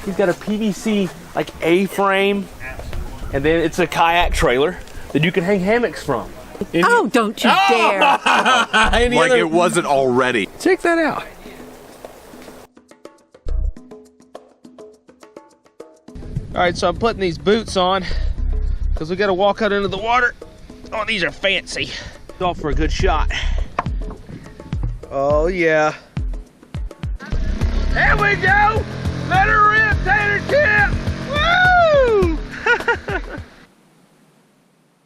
He's got a PVC like A-frame, and then it's a kayak trailer that you can hang hammocks from. Oh, don't you dare! Like it wasn't already. Check that out. All right, so I'm putting these boots on because we got to walk out into the water. Oh, these are fancy. Off for a good shot. Oh yeah. There we go. Let her rip, tater chip. Woo!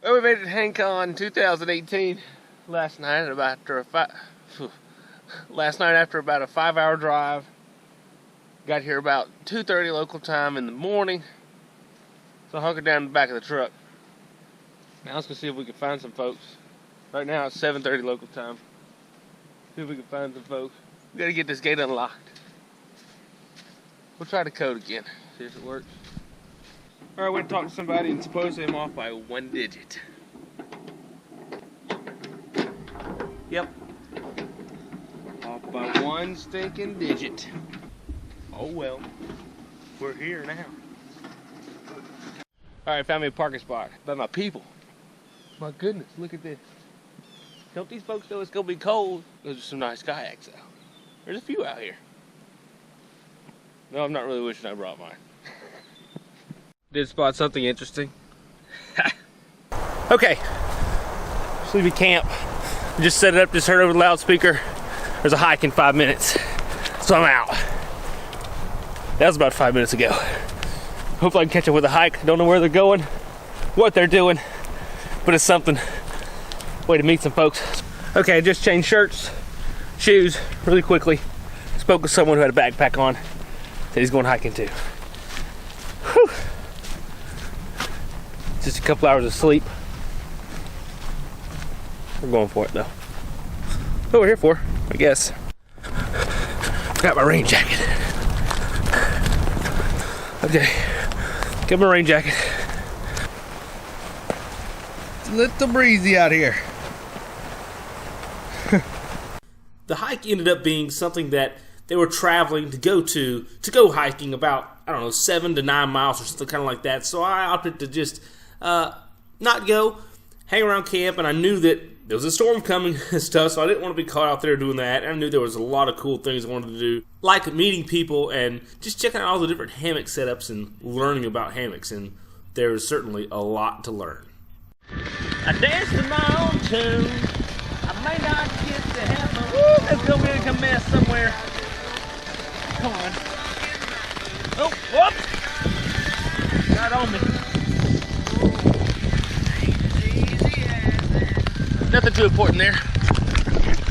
Well, we made it to HangCon 2018 last night after about a 5-hour drive. Got here about 2:30 local time in the morning. So I hunkered down in the back of the truck. Now let's go see if we can find some folks. Right now it's 7:30 local time. See if we can find some folks. We gotta get this gate unlocked. We'll try the code again. See if it works. Alright, I went and talked to somebody and supposedly I'm off by 1 digit. Yep. Off by 1 stinking digit. Oh well. We're here now. Alright, found me a parking spot by my people. My goodness, look at this. Don't these folks know it's gonna be cold? Those are some nice kayaks out. There's a few out here. No, I'm not really wishing I brought mine. Did spot something interesting. Okay. Sleepy camp. Just set it up, just heard over the loudspeaker. There's a hike in 5 minutes. So I'm out. That was about 5 minutes ago. Hopefully I can catch up with a hike. Don't know where they're going, what they're doing, but it's something. Way to meet some folks. Okay, I just changed shirts, shoes, really quickly. Spoke with someone who had a backpack on. Said he's going hiking too. Whew. Just a couple hours of sleep. We're going for it though. What we're here for, I guess. Got my rain jacket. Okay, got my rain jacket. It's a little breezy out here. The hike ended up being something that they were traveling to go hiking about, I don't know, 7 to 9 miles or something kind of like that. So I opted to just not go, hang around camp, and I knew that there was a storm coming and stuff, so I didn't want to be caught out there doing that. And I knew there was a lot of cool things I wanted to do, like meeting people and just checking out all the different hammock setups and learning about hammocks, and there is certainly a lot to learn. I danced to my own tune. I may not get to heaven. Woo, there's gonna be a mess somewhere. Come on. Oh, whoop! Not on me. Nothing too important there.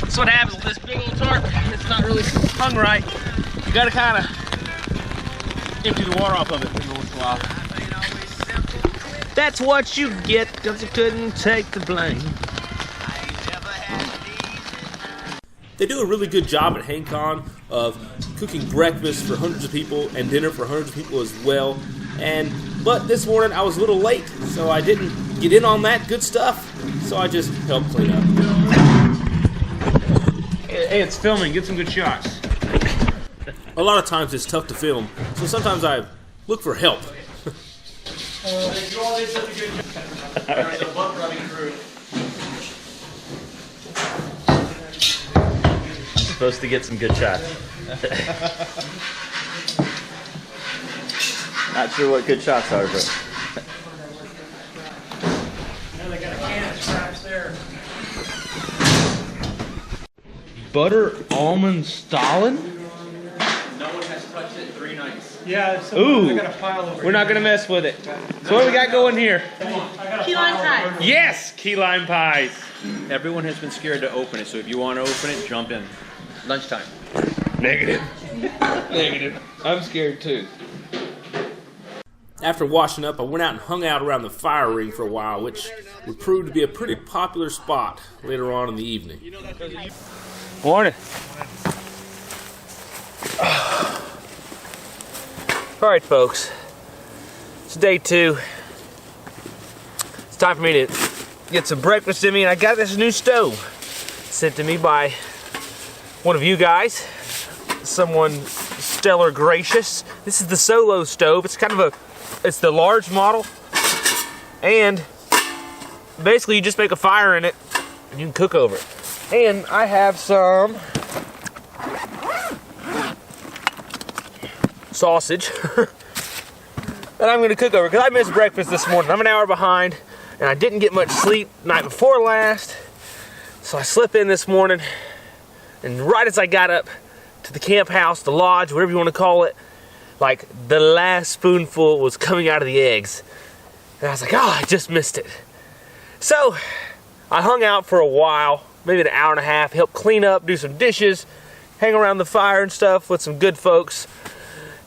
That's what happens with this big old tarp. It's not really hung right. You gotta kind of empty the water off of it every once in a while. That's what you get, because you couldn't take the blame. They do a really good job at HangCon of cooking breakfast for hundreds of people and dinner for hundreds of people as well. But this morning I was a little late, so I didn't get in on that good stuff. So I just helped clean up. Hey, it's filming. Get some good shots. A lot of times it's tough to film, so sometimes I look for help. Supposed to get some good shots. Not sure what good shots are, but They got a can of scraps there. Butter almond Stalin? No one has touched it in 3 nights. Yeah, Ooh, I got a pile over we're not gonna mess with it. So what do we got going here? Key lime pie. Yes, key lime pies. everyone has been scared to open it, so if you want to open it, jump in. Lunchtime. Negative. Negative. I'm scared too. After washing up, I went out and hung out around the fire ring for a while, which would prove to be a pretty popular spot later on in the evening. Morning. All right, folks. It's day 2. It's time for me to get some breakfast in me, and I got this new stove sent to me by one of you guys. Someone stellar gracious. This is the Solo stove. It's kind of it's the large model. And basically you just make a fire in it and you can cook over it. And I have some sausage that I'm gonna cook over because I missed breakfast this morning. I'm an hour behind and I didn't get much sleep night before last. So I slept in this morning, and right as I got up to the camp house, the lodge, whatever you want to call it, like the last spoonful was coming out of the eggs. And I was like, oh, I just missed it. So I hung out for a while, maybe an hour and a half, helped clean up, do some dishes, hang around the fire and stuff with some good folks.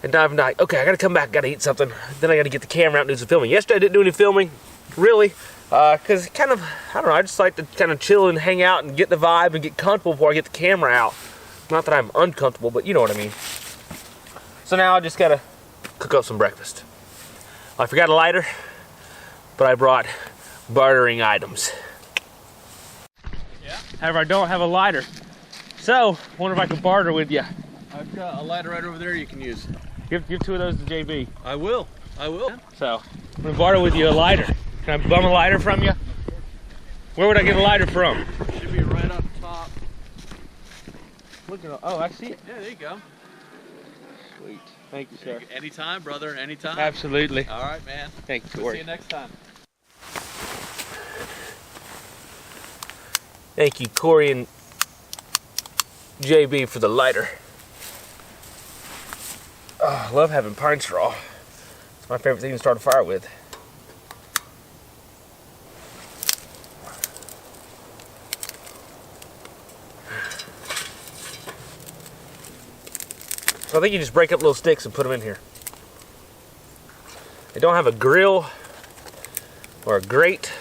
And I'm like, okay, I gotta come back, gotta eat something. Then I gotta get the camera out and do some filming. Yesterday I didn't do any filming, really. Because kind of, I don't know, I just like to kind of chill and hang out and get the vibe and get comfortable before I get the camera out. Not that I'm uncomfortable, but you know what I mean. So now I just gotta cook up some breakfast. I forgot a lighter, but I brought bartering items. Yeah? However, I don't have a lighter. So, wonder if I can barter with you. I've got a lighter right over there you can use. Give 2 of those to JB. I will. So, I'm gonna barter with you a lighter. Can I bum a lighter from you? Where would I get a lighter from? Should be right up top. Look at, oh, I see it. Yeah, there you go. Sweet. Thank you, sir. Anytime, brother, anytime. Absolutely. All right, man. Thank you, We'll Corey. see you next time. Thank you, Corey and JB, for the lighter. Oh, I love having pine straw. It's my favorite thing to start a fire with. So I think you just break up little sticks and put them in here. They don't have a grill or a grate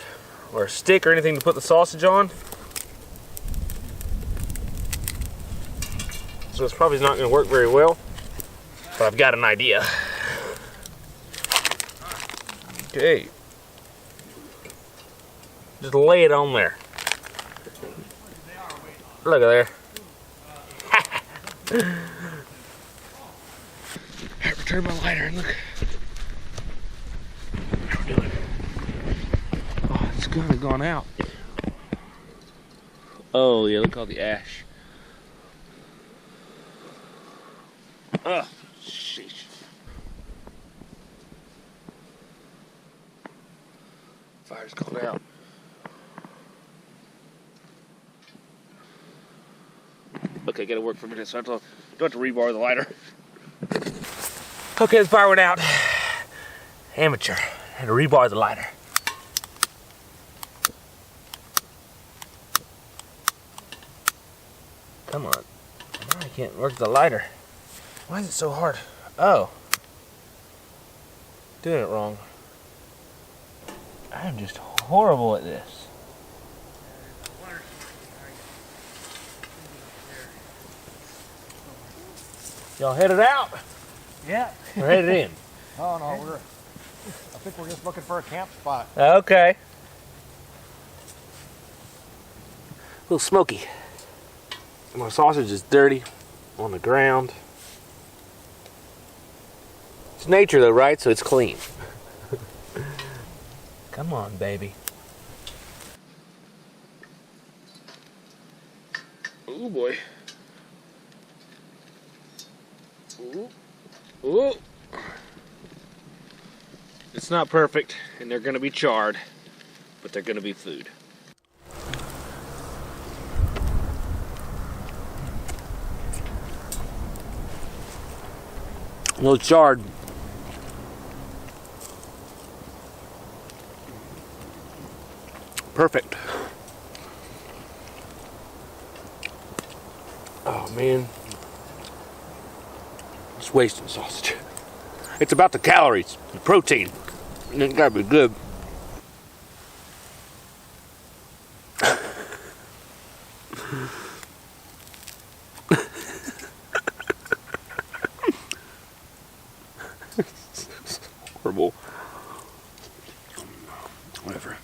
or a stick or anything to put the sausage on. So it's probably not going to work very well, but I've got an idea. Okay. Just lay it on there. Look at there. Turn my lighter and look. How we're doing. Oh, it's kind of gone out. Oh yeah, look at all the ash. Oh, sheesh. Fire's gone out. Okay, gotta work for a minute, so I don't have to rebar the lighter. Okay, the fire went out. Amateur. Had to rebar the lighter. Come on. Now I can't work the lighter. Why is it so hard? Oh. Doing it wrong. I'm just horrible at this. Y'all headed out? Yeah. We're headed in. Oh no, I think we're just looking for a camp spot. Okay. A little smoky. My sausage is dirty on the ground. It's nature though, right? So it's clean. Come on, baby. Oh boy. Ooh. Ooh. It's not perfect, and they're gonna be charred, but they're gonna be food. A little charred. Perfect. Oh man. Just wasting sausage. It's about the calories, the protein, and it gotta be good. It's horrible. Whatever.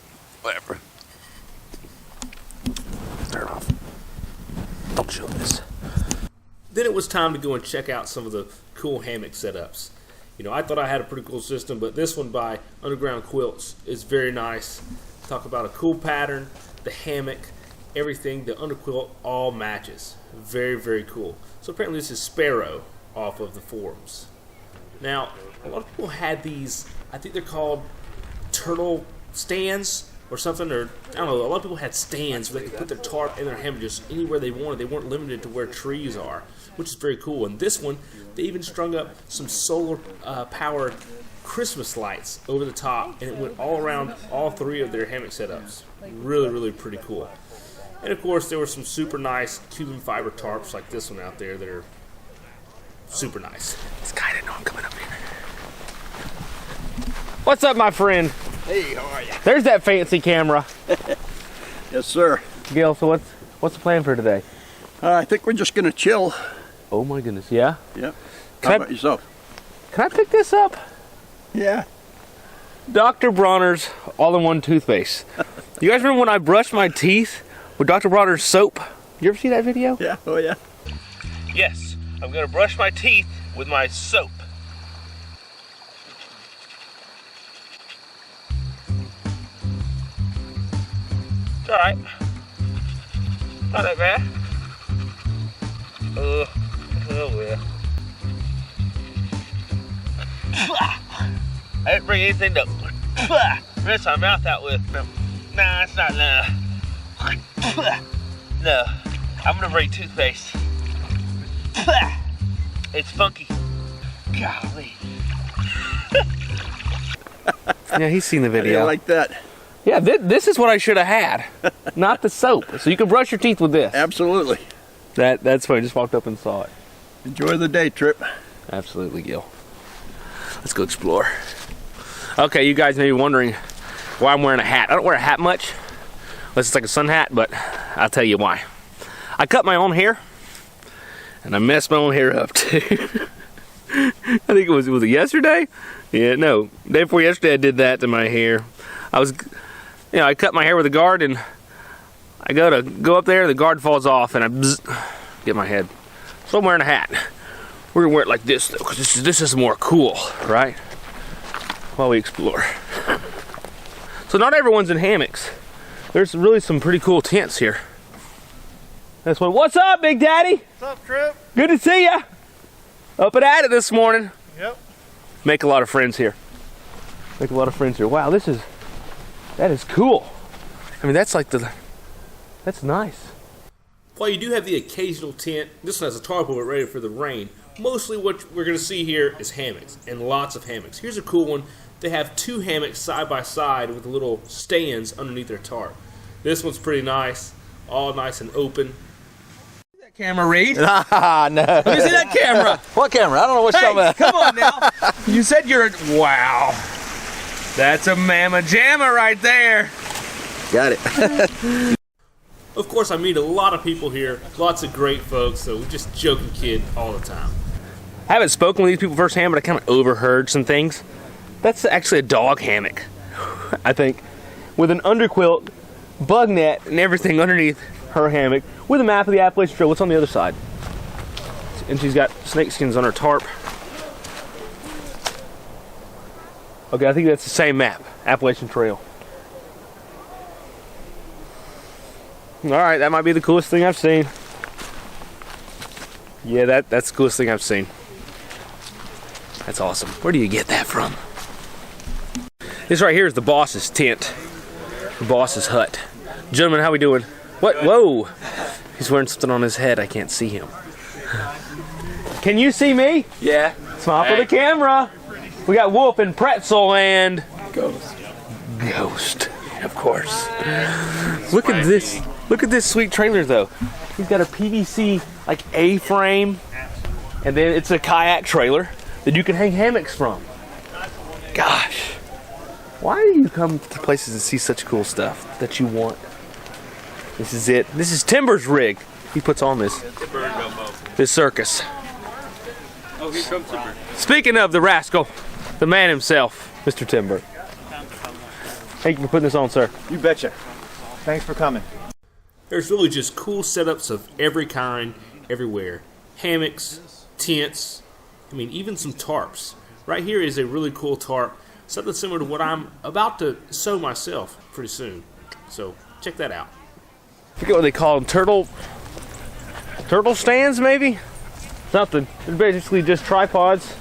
Turn it off. Don't show this. Then it was time to go and check out some of the cool hammock setups. You know, I thought I had a pretty cool system, but this one by Underground Quilts is very nice. Talk about a cool pattern, the hammock, everything, the underquilt all matches. Very, very cool. So apparently this is Sparrow off of the forums. Now, a lot of people had these, I think they're called turtle stands or something, or I don't know, a lot of people had stands where they could put their tarp and their hammock just anywhere they wanted. They weren't limited to where trees are, which is very cool. And this one, they even strung up some solar powered Christmas lights over the top, and it went all around all three of their hammock setups. Really, really pretty cool. And of course, there were some super nice Cuban fiber tarps like this one out there that are super nice. This guy didn't know I'm coming up here. What's up, my friend? Hey, how are you? There's that fancy camera. Yes, sir. Gil, so what's the plan for today? I think we're just going to chill. Oh my goodness, yeah? Yeah. How about yourself? Can I pick this up? Yeah. Dr. Bronner's all-in-one toothpaste. You guys remember when I brushed my teeth with Dr. Bronner's soap? You ever see that video? Yeah, oh yeah. Yes, I'm gonna brush my teeth with my soap. It's alright. Not that bad. Oh well. I didn't bring anything to rinse my mouth out with. Nah, it's not enough. No, I'm gonna bring toothpaste. It's funky. Golly. Yeah, he's seen the video. I like that. Yeah, this is what I should have had, not the soap. So you can brush your teeth with this. Absolutely. That's funny. I just walked up and saw it. Enjoy the day trip. Absolutely, Gil. Let's go explore. Okay, you guys may be wondering why I'm wearing a hat. I don't wear a hat much, unless it's like a sun hat, but I'll tell you why. I cut my own hair, and I messed my own hair up too. I think was it yesterday? Yeah, no, day before yesterday I did that to my hair. I cut my hair with a guard, and I go up there, the guard falls off, and I get my head. So I'm wearing a hat. We're gonna wear it like this though, because this is more cool, right? While we explore. So not everyone's in hammocks. There's really some pretty cool tents here. This one. What's up, Big Daddy? What's up, Trip? Good to see ya. Up and at it this morning. Yep. Make a lot of friends here. Make a lot of friends here. Wow, that is cool. I mean, that's nice. While you do have the occasional tent, this one has a tarp over it ready for the rain. Mostly what we're going to see here is hammocks, and lots of hammocks. Here's a cool one. They have two hammocks side by side with little stands underneath their tarp. This one's pretty nice, all nice and open. That camera, Reed. Ah, no. Let me see that camera. What camera? I don't know what you're Hey, talking about. come on now. You said you're wow. That's a mamma jamma right there. Got it. Of course, I meet a lot of people here, lots of great folks, so we just joke and kid all the time. I haven't spoken with these people firsthand, but I kind of overheard some things. That's actually a dog hammock, I think, with an underquilt, bug net, and everything underneath her hammock, with a map of the Appalachian Trail. What's on the other side? And she's got snake skins on her tarp. Okay, I think that's the same map, Appalachian Trail. All right, that might be the coolest thing I've seen. Yeah, that's the coolest thing I've seen. That's awesome. Where do you get that from? This right here is the boss's tent. The boss's hut. Gentlemen, how we doing? What? Whoa! He's wearing something on his head. I can't see him. Can you see me? Yeah. Smile for the camera. We got Wolf and Pretzel and Ghost, of course. Look at this. Look at this sweet trailer though. He's got a PVC like A-frame, and then it's a kayak trailer that you can hang hammocks from. Gosh, why do you come to places and see such cool stuff that you want? This is it. This is Timber's rig. He puts on this circus. Oh, here comes Timber. Speaking of the rascal, the man himself, Mr. Timber. Thank you for putting this on, sir. You betcha. Thanks for coming. There's really just cool setups of every kind, everywhere. Hammocks, tents, I mean, even some tarps. Right here is a really cool tarp, something similar to what I'm about to sew myself pretty soon. So check that out. I forget what they call them, turtle stands maybe? Something. They're basically just tripods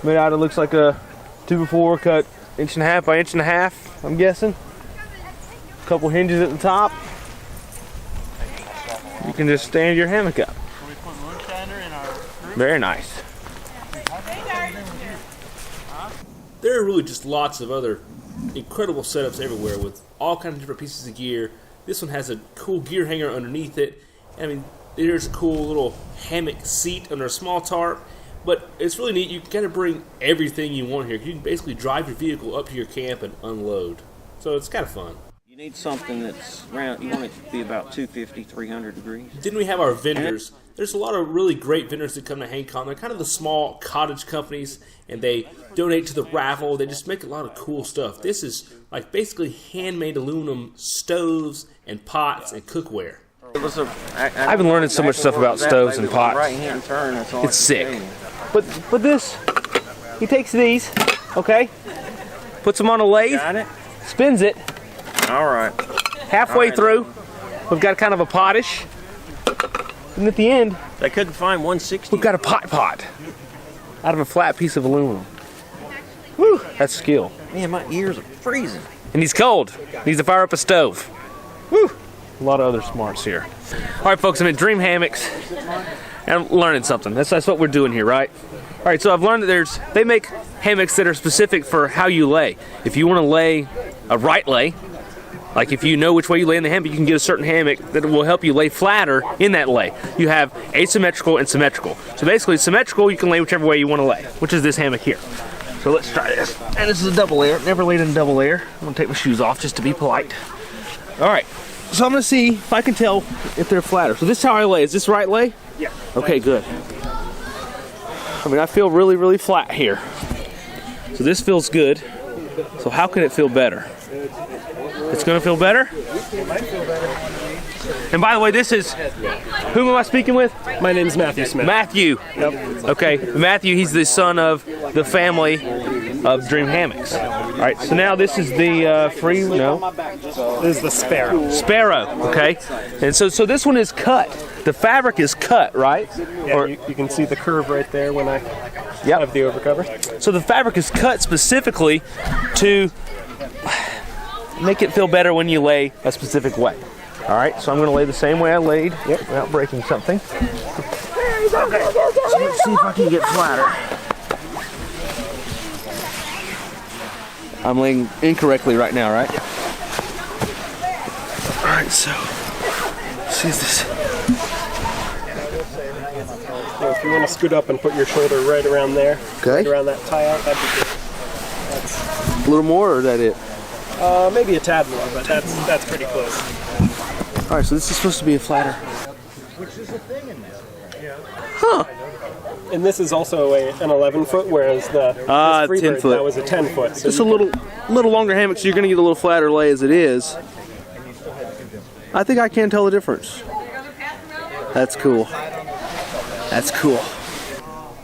made out of, looks like a 2x4 cut 1.5 by 1.5 inch, I'm guessing. A couple hinges at the top. You can just stand your hammock up. Very nice. There are really just lots of other incredible setups everywhere with all kinds of different pieces of gear. This one has a cool gear hanger underneath it. I mean, there's a cool little hammock seat under a small tarp. But it's really neat. You can kind of bring everything you want here. You can basically drive your vehicle up to your camp and unload. So it's kind of fun. You need something that's around, you want it to be about 250, 300 degrees. Then we have our vendors. There's a lot of really great vendors that come to HangCon. They're kind of the small cottage companies, and they donate to the Raffle. They just make a lot of cool stuff. This is like basically handmade aluminum stoves and pots and cookware. I've been learning so much stuff about stoves and pots. Right-hand turn, that's all It's sick. But this, he takes these, okay, puts them on a lathe, Got it? spins it. All right. Halfway through, we've got kind of a potish, and at the end, They couldn't find 160. we've got a pot out of a flat piece of aluminum. Woo, that's skill. Man, my ears are freezing. And he's cold. Needs to fire up a stove. Woo! A lot of other smarts here. All right, folks, I'm at Dream Hammocks, and I'm learning something. That's what we're doing here, right? All right, so I've learned that they make hammocks that are specific for how you lay. If you want to lay a right lay, like if you know which way you lay in the hammock, you can get a certain hammock that will help you lay flatter in that lay. You have asymmetrical and symmetrical. So basically, symmetrical, you can lay whichever way you want to lay, which is this hammock here. So let's try this. And this is a double layer. Never laid in a double layer. I'm gonna take my shoes off just to be polite. All right, so I'm gonna see if I can tell if they're flatter. So this is how I lay. Is this right lay? Yeah. Okay, good. I mean, I feel really, really flat here. So this feels good. So how can it feel better? It's gonna feel better? And by the way, this is, who am I speaking with? My name's Matthew Smith. Matthew. Yep. Okay, Matthew, he's the son of the family of Dream Hammocks. All right, so now this is the This is the Sparrow. Sparrow, okay? And so this one is cut. The fabric is cut, right? Yeah, you can see the curve right there when I have the overcover. So the fabric is cut specifically to make it feel better when you lay a specific way. All right, so I'm going to lay the same way I laid without breaking something. Okay, so let's see if I can get flatter. I'm laying incorrectly right now, right? All right, so let's use this. So if you want to scoot up and put your shoulder right around there, Okay. right around that tie out, that'd be good. A little more, or is that it? Maybe a tad more, but that's pretty close. All right, so this is supposed to be a flatter. Huh. And this is also an 11 foot, whereas the this 10 Freebird, foot. that was a 10 foot. So Just a little longer hammock, so you're going to get a little flatter lay as it is. I think I can tell the difference. That's cool. That's cool.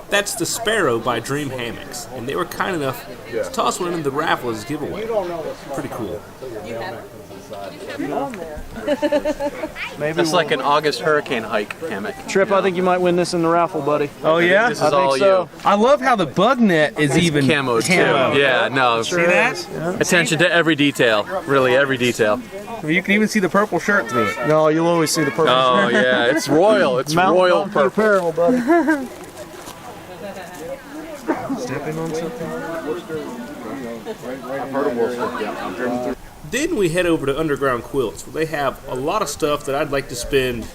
That's the Sparrow by Dream Hammocks, and they were kind enough to toss one in the Raffle as a giveaway. Pretty cool. That's like an August hurricane hike hammock. Trip, I think you might win this in the raffle, buddy. Oh yeah? This is all so. I love how the bug net is even camo too. Yeah, no. See that? Attention to every detail. Really, every detail. You can even see the purple shirt through it. No, you'll always see the purple. Oh yeah, it's royal. It's royal purple. Apparel, buddy. Stepping on something. Then we head over to Underground Quilts, where they have a lot of stuff that I'd like to spend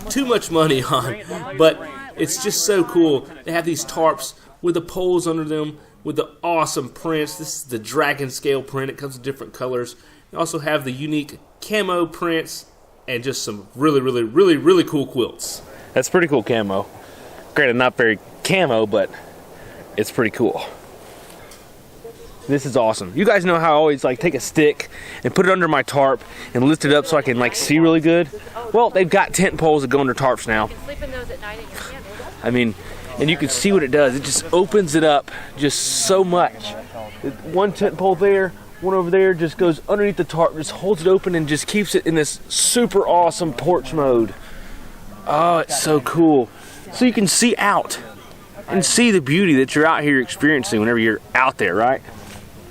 too much money on, but it's just so cool. They have these tarps with the poles under them, with the awesome prints. This is the dragon scale print. It comes in different colors. They also have the unique camo prints and just some really, really, really, really cool quilts. That's pretty cool camo. Granted, not very camo, but it's pretty cool. This is awesome. You guys know how I always like take a stick and put it under my tarp and lift it up so I can like see really good? Well, they've got tent poles that go under tarps now. I mean, and you can see what it does. It just opens it up just so much. One tent pole there, one over there, just goes underneath the tarp, just holds it open and just keeps it in this super awesome porch mode. Oh, it's so cool. So you can see out and see the beauty that you're out here experiencing whenever you're out there, right?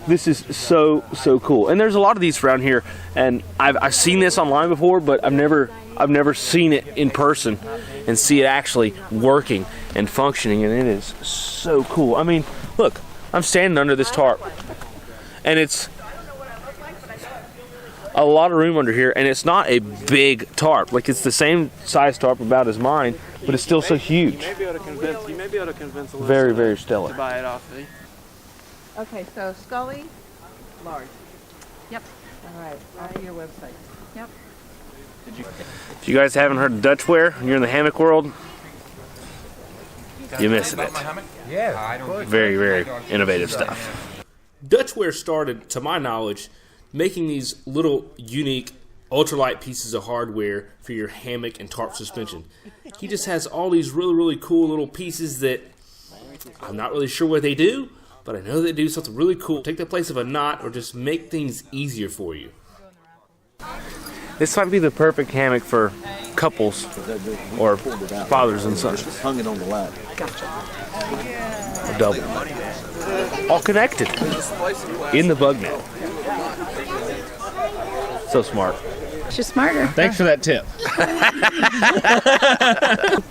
This is so cool. And there's a lot of these around here, and I've seen this online before, but I've never seen it in person and see it actually working and functioning, and it is so cool. I mean, look, I'm standing under this tarp, and it's a lot of room under here, and it's not a big tarp. Like, it's the same size tarp about as mine, but it's still so huge. You may be able to convince a Very, very stellar. to buy it off me. Okay, so Scully, large. Yep. All right, off of your website. Yep. If you guys haven't heard of Dutchware, and you're in the hammock world, you're missing it. Very, very innovative stuff. Dutchware started, to my knowledge, making these little unique ultralight pieces of hardware for your hammock and tarp suspension. He just has all these really cool little pieces that I'm not really sure what they do, but I know they do something really cool. Take the place of a knot or just make things easier for you. This might be the perfect hammock for couples or fathers and sons. Hung it on the line. Or double. All connected in the bug net. So smart. She's smarter. Thanks for that tip.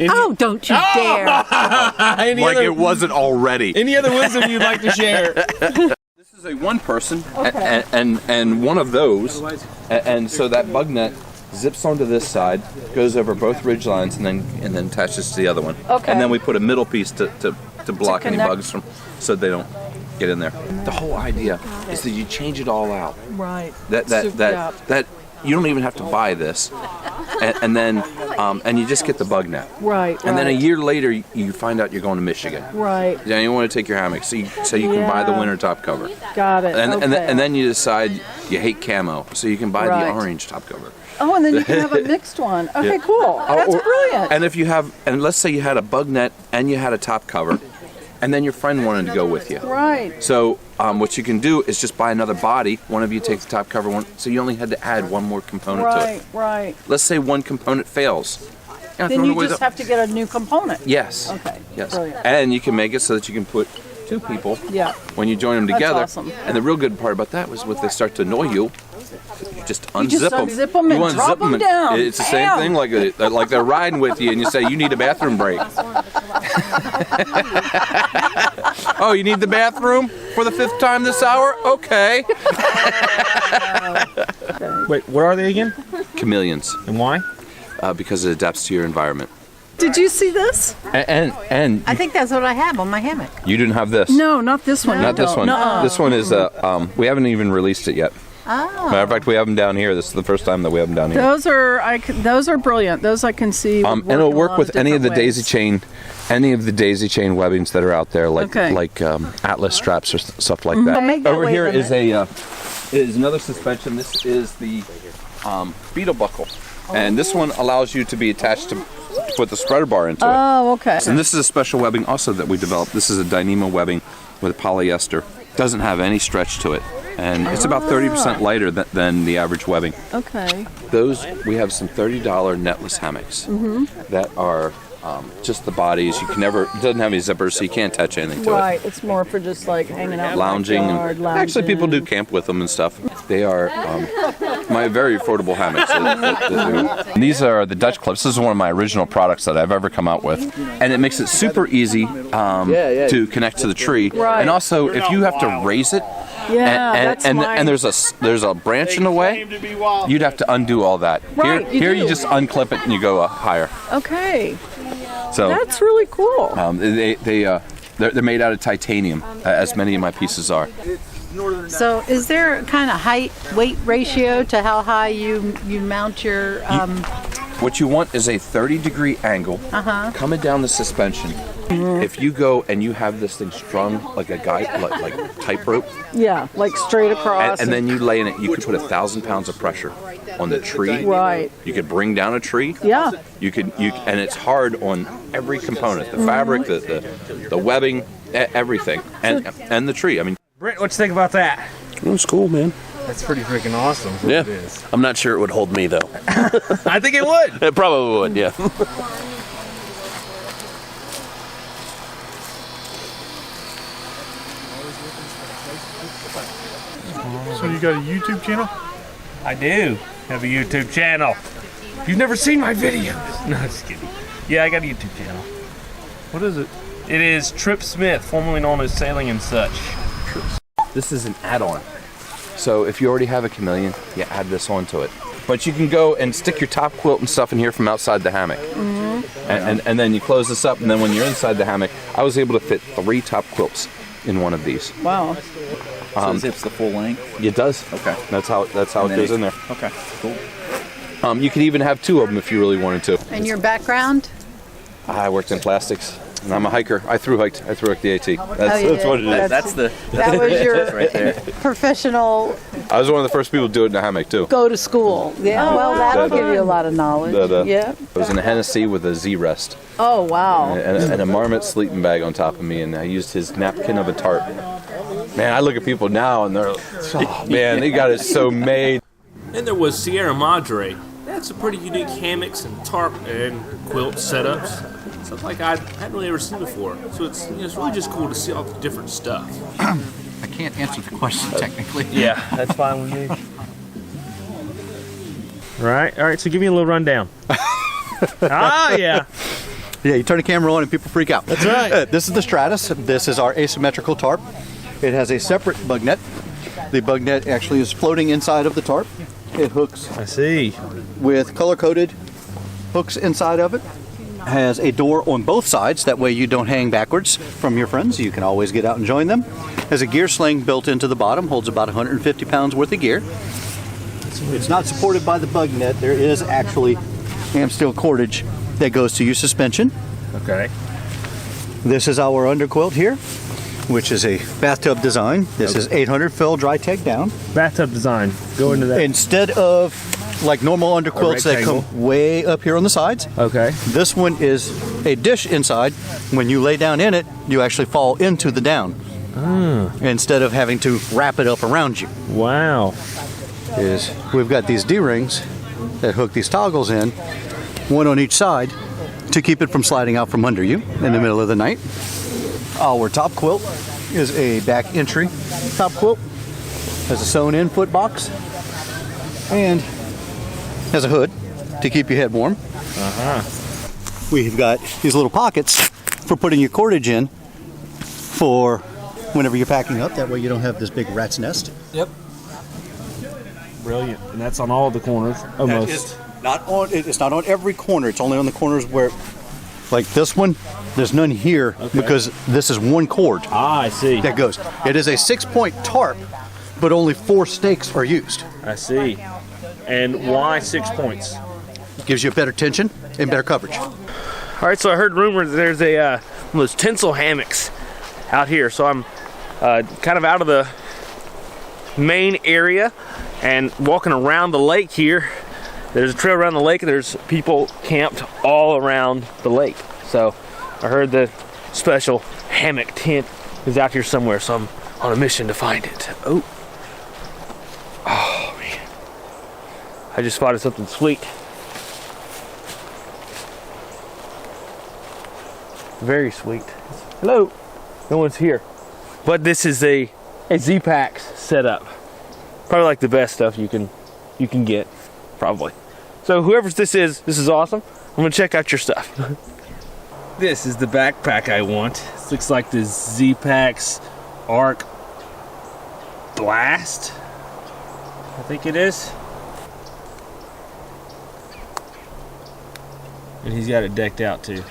Oh, don't you dare. Like it wasn't already. Any other wisdom you'd like to share? This is a one person and one of those, and so that bug net zips onto this side, goes over both ridge lines, and then attaches to the other one. Okay. And then we put a middle piece to block any connect. bugs from, so they don't get in there. The whole idea is that you change it all out. Right. That you don't even have to buy this, and then you just get the bug net. Right. And then a year later, you find out you're going to Michigan. Right. Yeah, you want to take your hammock, so you can buy the winter top cover. Got it. And then you decide you hate camo, so you can buy Right. the orange top cover. Oh, and then you can have a mixed one. Okay, Yeah. cool. That's brilliant. And if you have, and let's say you had a bug net and you had a top cover, and then your friend wanted to go with you. Right. So what you can do is just buy another body. One of you takes the top cover, so you only had to add one more component to it. Right. Let's say one component fails. Then you just have to get a new component. Yes. Okay. Yes. Brilliant. And you can make it so that you can put two people Yeah. when you join them That's together. awesome. And the real good part about that was if they start to annoy you, you just unzip just them. unzip 'em and drop 'em down. It's the same Bam. thing like they're riding with you and you say you need a bathroom break. Oh, you need the bathroom for the 5th time this hour? Okay. Wait, what are they again? Chameleons, And why? because it adapts to your environment. Did you see this? And I think that's what I have on my hammock. you didn't have this. No, not this one. Not this one. No. This one is we haven't even released it yet. Oh. Matter of fact, we have them down here. This is the first time that we have them down here. Those are brilliant. Those I can see. And it'll work with any of the daisy chain webbings that are out there, like Atlas straps or stuff like that. Make that Over weight here limit. is another suspension. This is the beetle buckle, and this one allows you to be attached to put the spreader bar into it. Oh, okay. And this is a special webbing also that we developed. This is a Dyneema webbing with polyester. Doesn't have any stretch to it. And it's about 30% lighter than the average webbing. Okay. We have some $30 netless hammocks that are just the bodies. You can never, it doesn't have any zippers, so you can't attach anything to Right. It's more for just like hanging out, Lounging. in the backyard, lounging. Actually, people do camp with them and stuff. They are my very affordable hammocks. And these are the Dutch clips. This is one of my original products that I've ever come out with. And it makes it super easy to connect to the tree. Right. And also, if you have to raise it, Yeah, and there's a branch in the way, you'd have to undo all that. Right, Here you you do. just unclip it and you go higher. Okay. So That's really cool. they're made out of titanium, as many of my pieces are. So is there a kind of height weight ratio to how high you mount your What you want is a 30-degree angle coming down the suspension If you go and you have this thing strung like a guy, like tightrope, Yeah, like straight across. and then you lay in it, you could put 1,000 pounds of pressure on the tree. Right. You could bring down a tree. Yeah. And it's hard on every component: the fabric, the webbing, everything, and the tree. I mean, Brent, what you think about that? It's cool, man. That's pretty freaking awesome. is what Yeah. it is. I'm not sure it would hold me, though. I think it would. It probably would, yeah. So you got a YouTube channel? I do have a YouTube channel. You've never seen my videos. No, just kidding. Yeah, I got a YouTube channel. What is it? It is Trip Smith, formerly known as Sailing and Such. this is an add-on. So if you already have a chameleon, you add this onto it. But you can go and stick your top quilt and stuff in here from outside the hammock. And then you close this up, and then when you're inside the hammock, I was able to fit 3 top quilts in one of these. Wow. So it's the full length? It does. Okay. That's how it goes in there. Okay, cool. You could even have 2 of them if you really wanted to. And your background? I worked in plastics, and I'm a hiker. I through hiked the AT. you That's did. what it is. That was your right there. professional I was one of the first people to do it in a hammock too. go to school. Yeah, well, that'll give you a lot of knowledge. Yeah. I was in a Hennessy with a Z-rest Oh, wow. and a marmot sleeping bag on top of me, and I used his napkin of a tarp. Man, I look at people now and they're, oh man, they got it so made. And there was Sierra Madre. They had some pretty unique hammocks and tarp and quilt setups. Stuff like I hadn't really ever seen before. So it's really just cool to see all the different stuff. I can't answer the question technically. Yeah, that's fine with me. Right, all right, so give me a little rundown. Yeah. Yeah, you turn the camera on and people freak out. That's right. This is the Stratus. This is our asymmetrical tarp. It has a separate bug net. The bug net actually is floating inside of the tarp. It hooks I see. with color-coded hooks inside of it. Has a door on both sides, that way you don't hang backwards from your friends. You can always get out and join them. Has a gear sling built into the bottom, holds about 150 pounds worth of gear. It's not supported by the bug net. There is actually ham steel cordage that goes to your suspension. Okay. This is our underquilt here, which is a bathtub design. This is 800 fill dry take down. Bathtub design. Go into that. Instead of like normal underquilts that come way up here on the sides. Okay. This one is a dish inside. When you lay down in it, you actually fall into the down. Instead of having to wrap it up around you. Wow. We've got these D-rings that hook these toggles in, one on each side, to keep it from sliding out from under you in the middle of the night. Our top quilt is a back entry top quilt. Has a sewn in foot box and has a hood to keep your head warm. We've got these little pockets for putting your cordage in for whenever you're packing up. That way you don't have this big rat's nest. Yep. Brilliant. And that's on all the corners, almost. It's not on every corner. It's only on the corners where, like this one, there's none here because this is one cord. I see. That goes. It is a 6-point tarp, but only 4 stakes are used. I see. And why 6 points? Gives you better tension and better coverage. All right, so I heard rumors that there's one of those tinsel hammocks out here. So I'm kind of out of the main area and walking around the lake here. There's a trail around the lake and there's people camped all around the lake. So I heard the special hammock tent is out here somewhere, so I'm on a mission to find it. Oh man. I just spotted something sweet. Very sweet. Hello. No one's here. But this is a Z-Packs setup. Probably like the best stuff you can get. Probably. So whoever this is awesome. I'm gonna check out your stuff. This is the backpack I want. This looks like the Z-Packs Arc Blast. I think it is. And he's got it decked out too.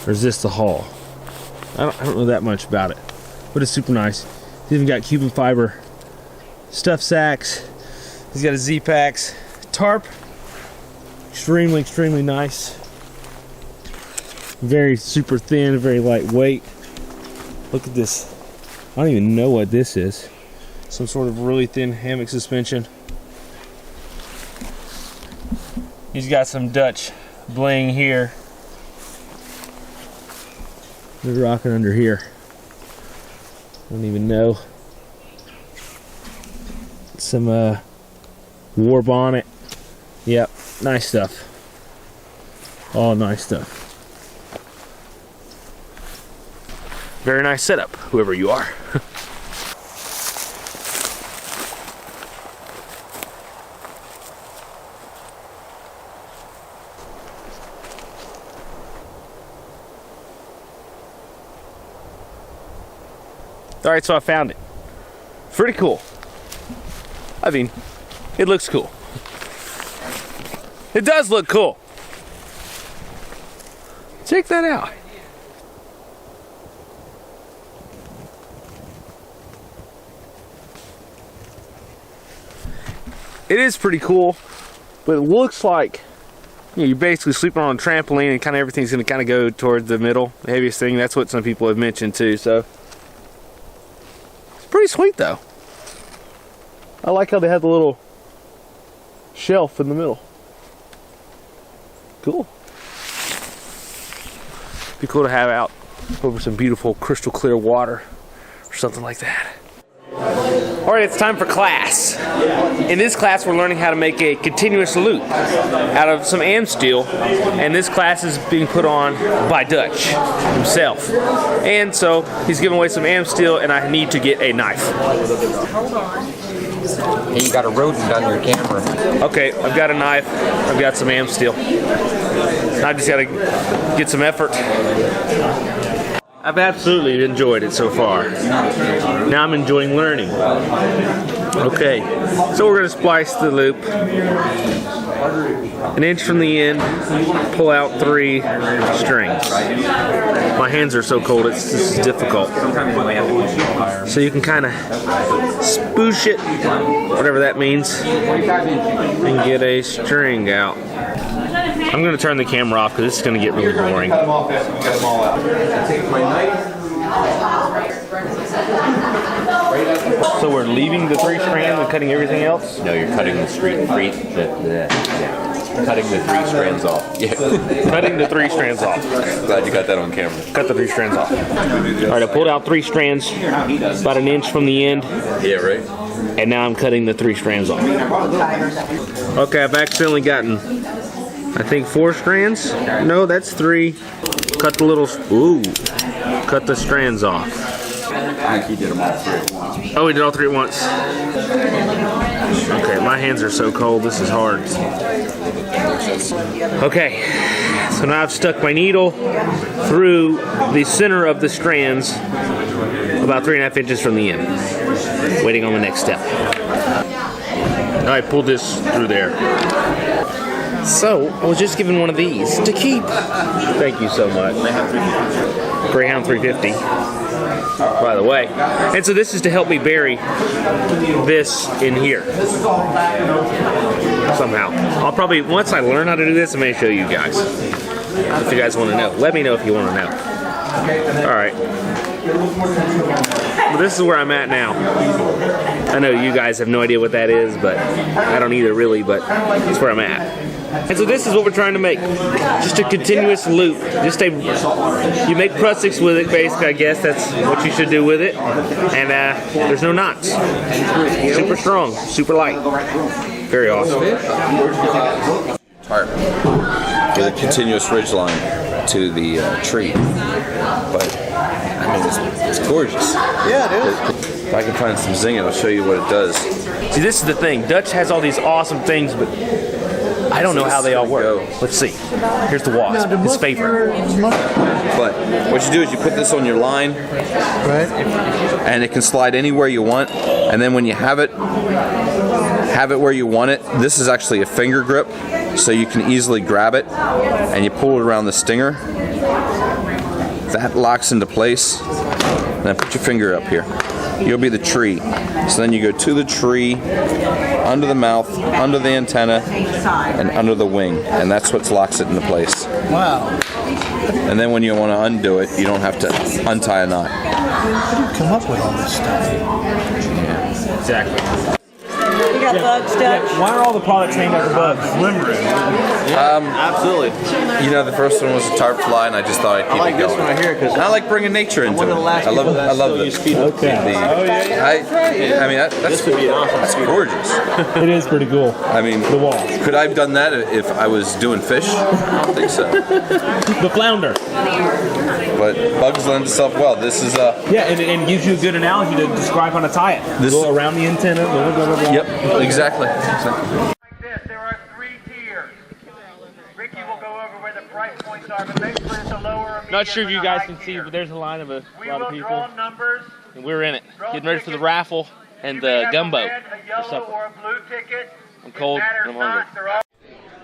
Or is this the hull? I don't know that much about it, but it's super nice. He's even got Cuban fiber stuff sacks. He's got a Z-Packs tarp. Extremely nice. Very super thin, very lightweight. Look at this. I don't even know what this is. Some sort of really thin hammock suspension. He's got some Dutch bling here. They're rocking under here. I don't even know. Some warp on it. Yep, nice stuff. All nice stuff. Very nice setup, whoever you are. Alright, so I found it. Pretty cool. I mean, it looks cool. It does look cool. Check that out. It is pretty cool, but it looks like you're basically sleeping on a trampoline and kind of everything's going to kind of go towards the middle, the heaviest thing. That's what some people have mentioned too, so it's pretty sweet though. I like how they had the little shelf in the middle. Cool. Be cool to have out over some beautiful crystal clear water or something like that. Alright, it's time for class. In this class we're learning how to make a continuous loop out of some am steel, and this class is being put on by Dutch himself. And so he's giving away some am steel and I need to get a knife. Hey, you got a rodent on your camera. Okay, I've got a knife, I've got some am steel. I just gotta get some effort. I've absolutely enjoyed it so far. Now I'm enjoying learning. Okay, so we're gonna splice the loop. An inch from the end, pull out 3 strings. My hands are so cold, this is difficult. So you can kind of spoosh it, whatever that means, and get a string out. I'm going to turn the camera off because this is going to get really boring. So we're leaving the 3 strands and cutting everything else? No, you're cutting the cutting the 3 strands off. Yeah. Cutting the 3 strands off. Glad you got that on camera. Cut the 3 strands off. Alright, I pulled out 3 strands, about an inch from the end. Yeah, right. And now I'm cutting the 3 strands off. Okay, I've accidentally gotten, I think 4 strands? No, that's 3. Cut the little, cut the strands off. I think he did them all 3 at once. Oh, we did all 3 at once. Okay, my hands are so cold, this is hard. Okay, so now I've stuck my needle through the center of the strands, about 3.5 inches from the end. Waiting on the next step. I pulled this through there. So, I was just given one of these to keep. Thank you so much. Greyhound 350, by the way. And so this is to help me bury this in here. Somehow. I'll probably, once I learn how to do this, I may show you guys. If you guys want to know. Let me know if you want to know. Alright. Well, this is where I'm at now. I know you guys have no idea what that is, but I don't either really, but it's where I'm at. And so this is what we're trying to make. Just a continuous loop. Just a, you make prussics with it, basically, I guess that's what you should do with it. And there's no knots. Super strong, super light. Very awesome. Tarp with a continuous ridge line to the tree. But I mean, it's gorgeous. Yeah, it is. If I can find some zinc, I'll show you what it does. See, this is the thing. Dutch has all these awesome things, but I don't know how they all work. Let's see. Here's the wasp, his favorite. But what you do is you put this on your line, right? And it can slide anywhere you want. And then when you have it where you want it. This is actually a finger grip, so you can easily grab it, and you pull it around the stinger. That locks into place. And then put your finger up here. You'll be the tree. So then you go to the tree, under the mouth, under the antenna, and under the wing. And that's what locks it into place. Wow. And then when you want to undo it, you don't have to untie a knot. How do you come up with all this stuff? Yeah. Exactly. You got bugs, Dutch? Why are all the products named after bugs? Absolutely. You know, the first one was a tarp fly, and I just thought I'd keep it going. this one right here because And I like bringing nature into it. I love it. I mean, that's gorgeous. It is pretty cool. I mean, The wall. could I have done that if I was doing fish? I don't think so. The flounder. But bugs lend itself well. This is a. Yeah, and it gives you a good analogy to describe how to tie it. Go around the antenna, blah, blah, blah, blah. Yep, exactly. There are 3 tiers. Ricky will go over where the price points are, but basically it's a lower. Not sure if you guys can see, but there's a line of a lot of people. And we're in it, getting ready for the raffle and the gumbo. I'm cold and I'm hungry.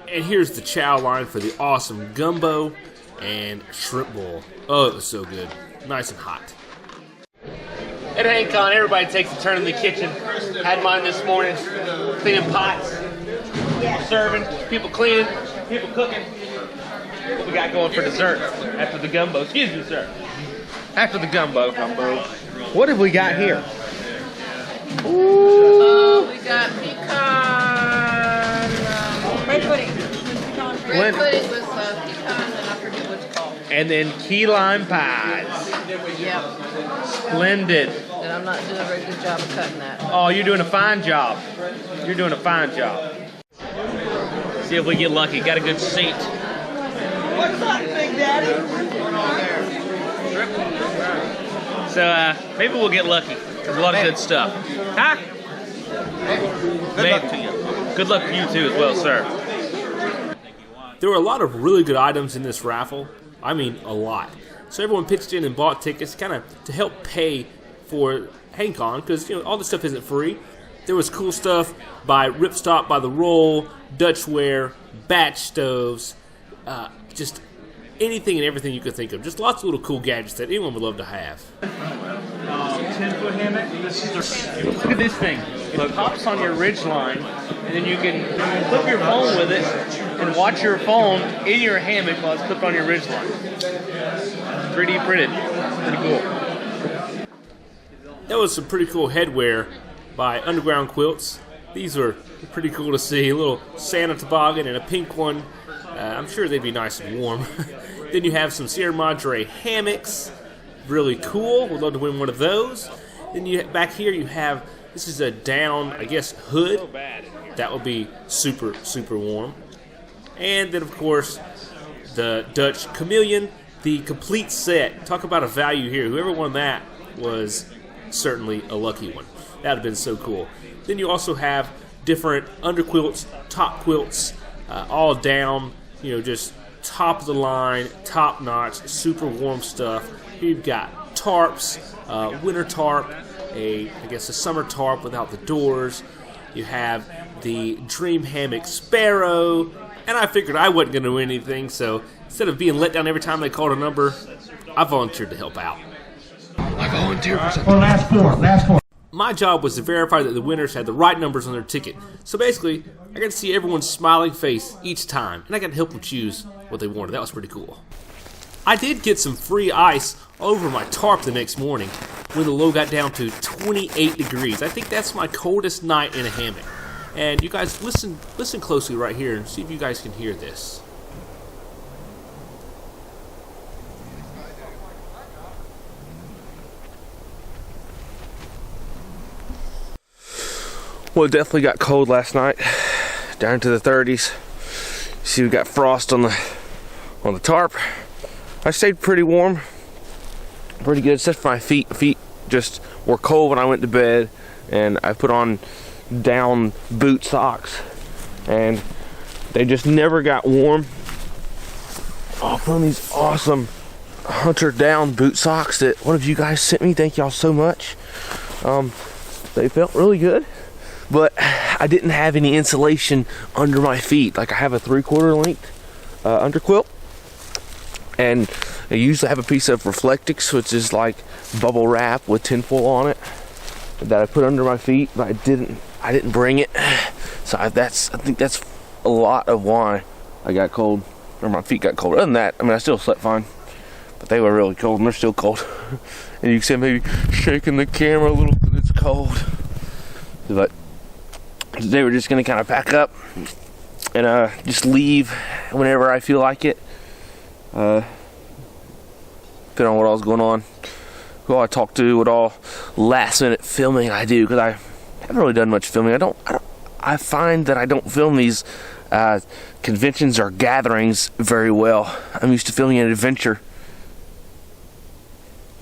And here's the chow line for the awesome gumbo and shrimp bowl. Oh, it was so good. Nice and hot. At HangCon, everybody takes a turn in the kitchen. Had mine this morning, cleaning pots, serving, people cleaning, people cooking. What we got going for dessert after the gumbo? Excuse me, sir. After the gumbo. What have we got here? Oh, we got pecan. Bread pudding. Bread pudding with pecan, and I forget what it's called. And then key lime pies. Yep. Splendid. And I'm not doing a very good job of cutting that. Oh, you're doing a fine job. You're doing a fine job. See if we get lucky. Got a good seat. What's up, Big Daddy? So maybe we'll get lucky. There's a lot of good stuff. Huh? Good luck to you. Good luck for you too as well, sir. There were a lot of really good items in this raffle. I mean, a lot. So everyone pitched in and bought tickets kind of to help pay for HangCon because, you know, all this stuff isn't free. There was cool stuff by Ripstop by the Roll, Dutchware, batch stoves, just anything and everything you could think of. Just lots of little cool gadgets that anyone would love to have. 10-foot hammock. Look at this thing. It pops on your ridge line, and then you can clip your phone with it and watch your phone in your hammock while it's clipped on your ridge line. 3D printed. Pretty cool. That was some pretty cool headwear by Underground Quilts. These were pretty cool to see. A little Santa toboggan and a pink one. I'm sure they'd be nice and warm. Then you have some Sierra Madre hammocks. Really cool. Would love to win one of those. Then you back here you have, this is a down, I guess, hood. That would be super, super warm. And then, of course, the Dutch Chameleon, the complete set. Talk about a value here. Whoever won that was certainly a lucky one. That would have been so cool. Then you also have different underquilts, top quilts, all down, you know, just top of the line, top notch, super warm stuff. You've got tarps, winter tarp, I guess a summer tarp without the doors. You have the Dream Hammock Sparrow, and I figured I wasn't going to win anything, so instead of being let down every time they called a number, I volunteered to help out. I volunteered for something. Last four. My job was to verify that the winners had the right numbers on their ticket. So basically, I got to see everyone's smiling face each time, and I got to help them choose what they wanted. That was pretty cool. I did get some free ice all over my tarp the next morning when the low got down to 28 degrees. I think that's my coldest night in a hammock. And you guys, listen closely right here and see if you guys can hear this. Well, it definitely got cold last night, down to the 30s. See, we got frost on the tarp. I stayed pretty warm, pretty good, except for my feet. Feet just were cold when I went to bed, and I put on down boot socks, and they just never got warm. Oh, I put on these awesome Hunter down boot socks that one of you guys sent me. Thank y'all so much. They felt really good. But I didn't have any insulation under my feet. Like I have a 3/4 length underquilt, and I usually have a piece of Reflectix, which is like bubble wrap with tinfoil on it, that I put under my feet. But I didn't bring it, so I think that's a lot of why I got cold. or my feet got cold. Other than that, I mean, I still slept fine. But they were really cold, and they're still cold. And you can see maybe shaking the camera a little because it's cold. But today we're just going to kind of pack up and just leave whenever I feel like it. Depending on what all's going on, who I talk to, what all last minute filming I do, because I haven't really done much filming. I find that I don't film these conventions or gatherings very well. I'm used to filming an adventure.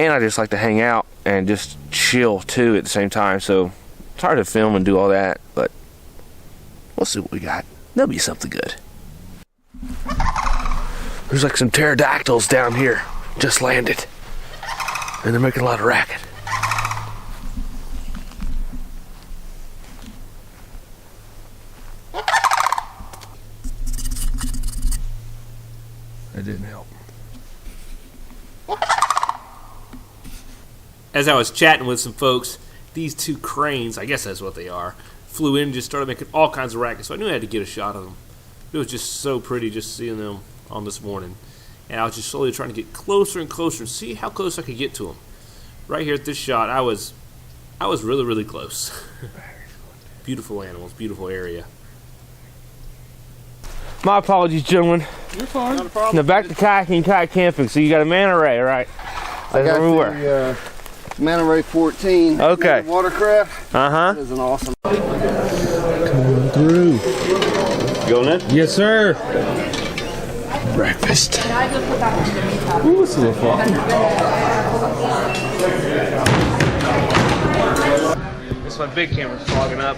And I just like to hang out and just chill too at the same time. So it's hard to film and do all that, but we'll see what we got. There'll be something good. There's like some pterodactyls down here, just landed. And they're making a lot of racket. That didn't help. As I was chatting with some folks, these two cranes, I guess that's what they are, flew in and just started making all kinds of racket. So I knew I had to get a shot of them. It was just so pretty just seeing them on this morning. And I was just slowly trying to get closer and closer and see how close I could get to them. Right here at this shot, I was really, really close. Beautiful animals, beautiful area. My apologies, gentlemen. You're fine. Not a problem. Now back to kayaking, kayak camping. So you got a manta ray, right? I got where we were. the Manta Ray 14 okay. watercraft. Uh-huh. That is an awesome. Come on through. You going in? Yes, sir. Breakfast. Ooh, this is a fun. This is my big camera's fogging up.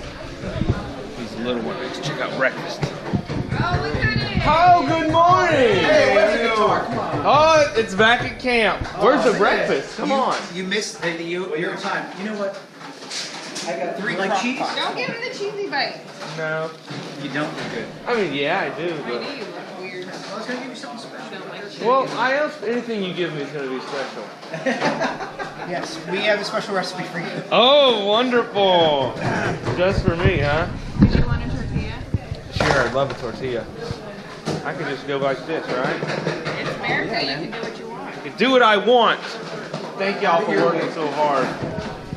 These little ones. Let's check out breakfast. Oh, good morning! Hey, where's the guitar? Come on. Oh, it's back at camp. Where's the breakfast? Come on. You missed your time. You know what? I got 3 like cheese. Don't give him the cheesy bite. No. You don't look good. I mean, yeah, I do. I But... knew you look weird. I was gonna give you something special. Well, anything you give me is going to be special. Yes, we have a special recipe for you. Oh, wonderful. Just for me, huh? Did you want a tortilla? Sure, I'd love a tortilla. I could just go like this, right? It's America. You can do what you want. I can do what I want. Thank y'all for working so hard.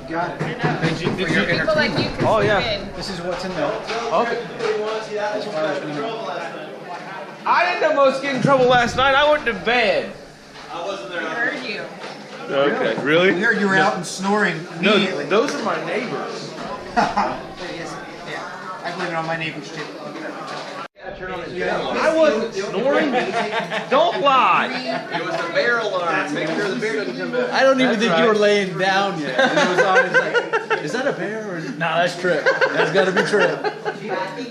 You got it. Did you, People like you can oh, yeah. in. This is what's in milk. Okay. As far as we know. I didn't almost get in trouble last night. I went to bed. I wasn't there. I heard you. Okay, really? We heard you were out and snoring immediately. No, those are my neighbors. Yes, yeah. I blame it on my neighbors too. I wasn't snoring. Don't lie. It was the bear alarm. Make sure the bear doesn't come back. I don't even think you were laying down yet. And it was always like, is that a bear or is it? Nah, that's Trip. That's got to be Trip.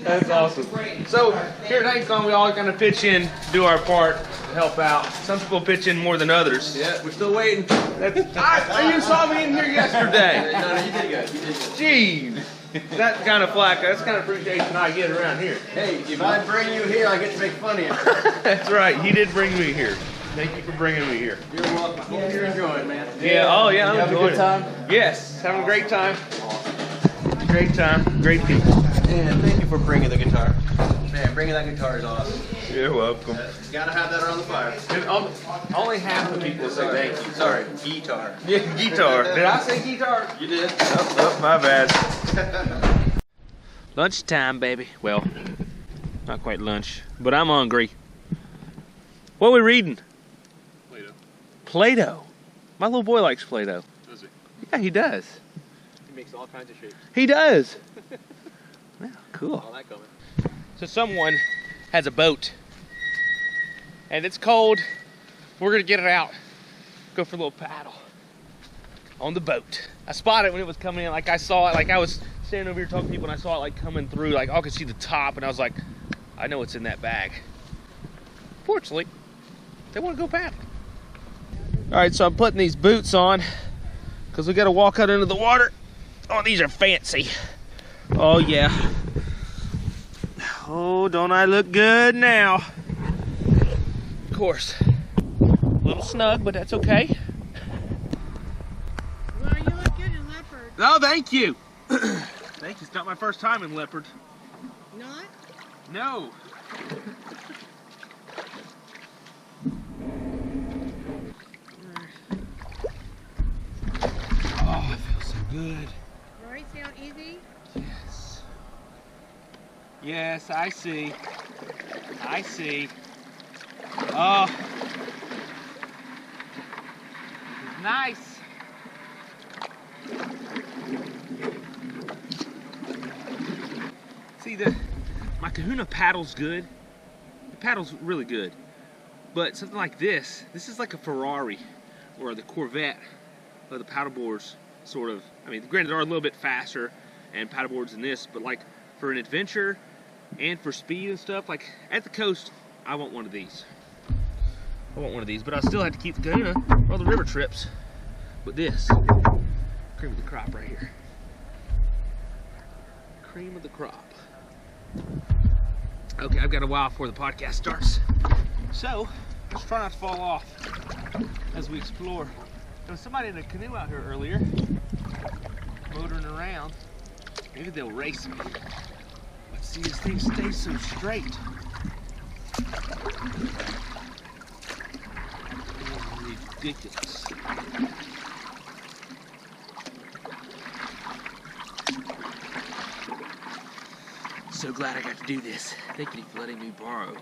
That's awesome. So here at HangCon, we all kind of pitch in, do our part to help out. Some people pitch in more than others. Yeah, we're still waiting. You saw me in here yesterday. No, you did good. You did good. Gee, that kind of flack, that's kind of appreciation I get around here. Hey, if I bring you here, I get to make fun of you. That's right. He did bring me here. Thank you for bringing me here. You're welcome. Hope you're enjoying, man. Yeah. Oh, yeah. I'm having a enjoying good time? it. Yes, having a great time. Great time. Great people. And thank you for bringing the guitar. Man, bringing that guitar is awesome. You're welcome. Gotta have that around the fire. Only half the people say thank you. Sorry, guitar. Yeah, guitar. Did I say guitar? You did. Oh, my bad. Lunchtime, baby. Well, not quite lunch, but I'm hungry. What are we reading? Play-Doh. Play-Doh. My little boy likes Play-Doh. Does he? Yeah, he does. He makes all kinds of shapes. He does. Yeah, cool. All that coming. So someone has a boat, and it's cold. We're gonna get it out, go for a little paddle on the boat. I spotted it when it was coming in, like I saw it, like I was standing over here talking to people, and I saw it like coming through, like I could see the top, and I was like, I know what's in that bag. Fortunately, they want to go paddle. All right, so I'm putting these boots on because we got to walk out into the water. Oh, these are fancy. Oh yeah. Oh, don't I look good now? Of course. A little snug, but that's okay. Well, you look good in leopard. Oh, thank you. Thank you. It's not my first time in leopard. Not? No. good. Right, sound easy? Yes. Yes, I see. I see. Oh. Nice. See, my Kahuna paddle's good. The paddle's really good. But something like this is like a Ferrari or the Corvette of the paddleboards, sort of. I mean, granted, they are a little bit faster and paddleboards than this, but like for an adventure and for speed and stuff, like at the coast, I want one of these. I want one of these, but I still have to keep the Kahuna for all the river trips. But this, cream of the crop right here. Cream of the crop. Okay, I've got a while before the podcast starts. So, let's try not to fall off as we explore. There was somebody in a canoe out here earlier, motoring around. Maybe they'll race me. Let's see, this thing stays so straight. This is ridiculous. So glad I got to do this. Thank you for letting me borrow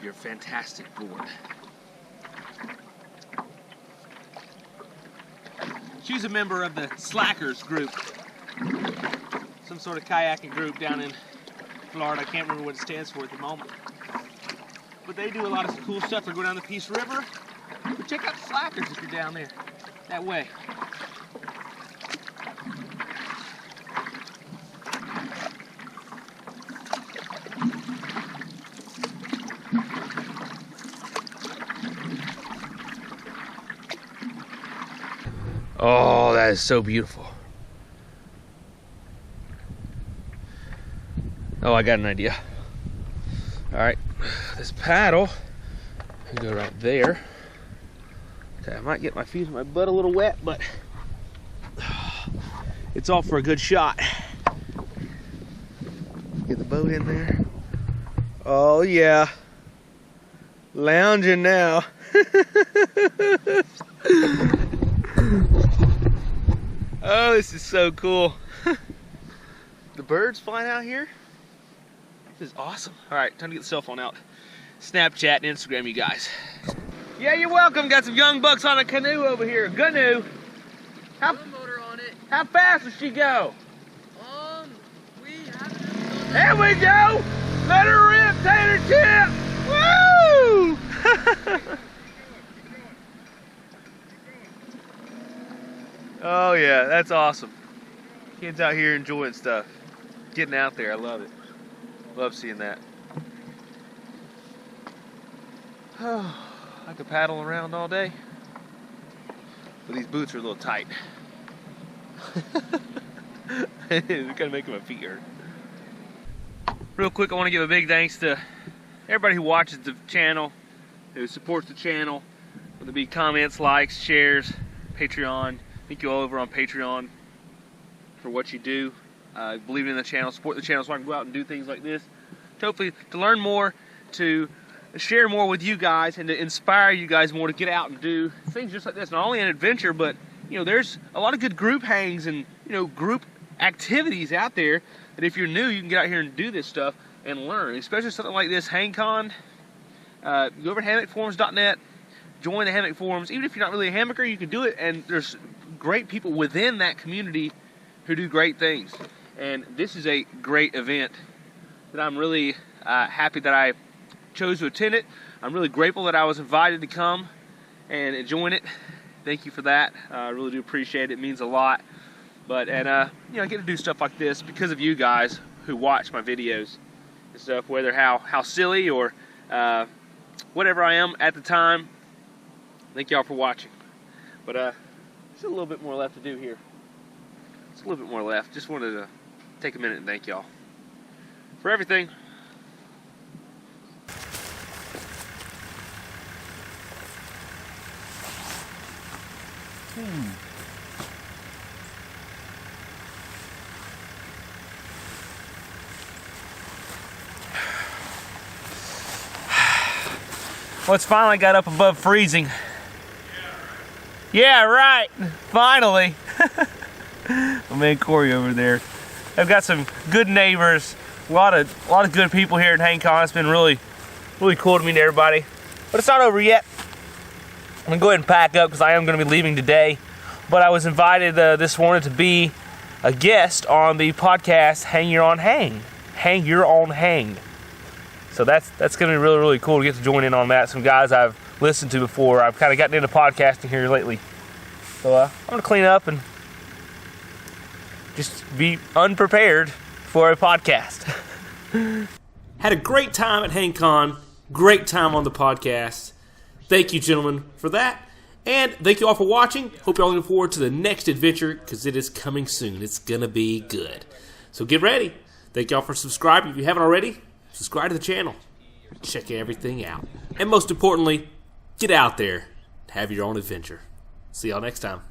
your fantastic board. She's a member of the Slackers group. Some sort of kayaking group down in Florida. I can't remember what it stands for at the moment. But they do a lot of cool stuff. They go down the Peace River. But check out the Slackers if you're down there. That way. Oh, that is so beautiful. Oh, I got an idea. All right, this paddle can go right there. Okay, I might get my feet and my butt a little wet, but it's all for a good shot. Get the boat in there. Oh yeah, lounging now. Oh, this is so cool. The birds flying out here. This is awesome. All right, time to get the cell phone out. Snapchat and Instagram, you guys. Yeah, you're welcome. Got some young bucks on a canoe over here. Canoe. How motor on it. How fast does she go? We haven't. There we go. Let her rip, Tater Chip. Woo! Oh yeah, that's awesome. Kids out here enjoying stuff. Getting out there, I love it. Love seeing that. I could paddle around all day. But these boots are a little tight. They're kind of making my feet hurt. Real quick, I want to give a big thanks to everybody who watches the channel, who supports the channel, whether it be comments, likes, shares, Patreon. Thank you all over on Patreon for what you do. Believe in the channel, support the channel so I can go out and do things like this. Hopefully to learn more, to share more with you guys, and to inspire you guys more to get out and do things just like this. Not only an adventure, but you know, there's a lot of good group hangs and group activities out there that if you're new, you can get out here and do this stuff and learn. Especially something like this, HangCon. Go over to hammockforums.net, join the hammock forums. Even if you're not really a hammocker, you can do it, and there's great people within that community who do great things. And this is a great event that I'm really happy that I chose to attend it. I'm really grateful that I was invited to come and join it. Thank you for that. I really do appreciate it. It means a lot. But I get to do stuff like this because of you guys who watch my videos and stuff, whether how silly or whatever I am at the time. Thank y'all for watching. But there's a little bit more left to do here. It's a little bit more left. Just wanted to take a minute and thank y'all for everything. Well, it's finally got up above freezing. Yeah, right. Finally. man Corey over there. I've got some good neighbors, a lot of good people here at HangCon. It's been really cool to meet everybody. But it's not over yet. I'm gonna go ahead and pack up because I am gonna be leaving today. But I was invited this morning to be a guest on the podcast Hang Your Own Hang. Hang Your Own Hang. So that's gonna be really cool to get to join in on that. Some guys I've listened to before. I've kind of gotten into podcasting here lately. So I'm gonna clean up and just be unprepared for a podcast. Had a great time at HangCon. Great time on the podcast. Thank you, gentlemen, for that. And thank you all for watching. Hope you all looking forward to the next adventure because it is coming soon. It's going to be good. So get ready. Thank you all for subscribing. If you haven't already, subscribe to the channel. Check everything out. And most importantly, get out there and have your own adventure. See y'all next time.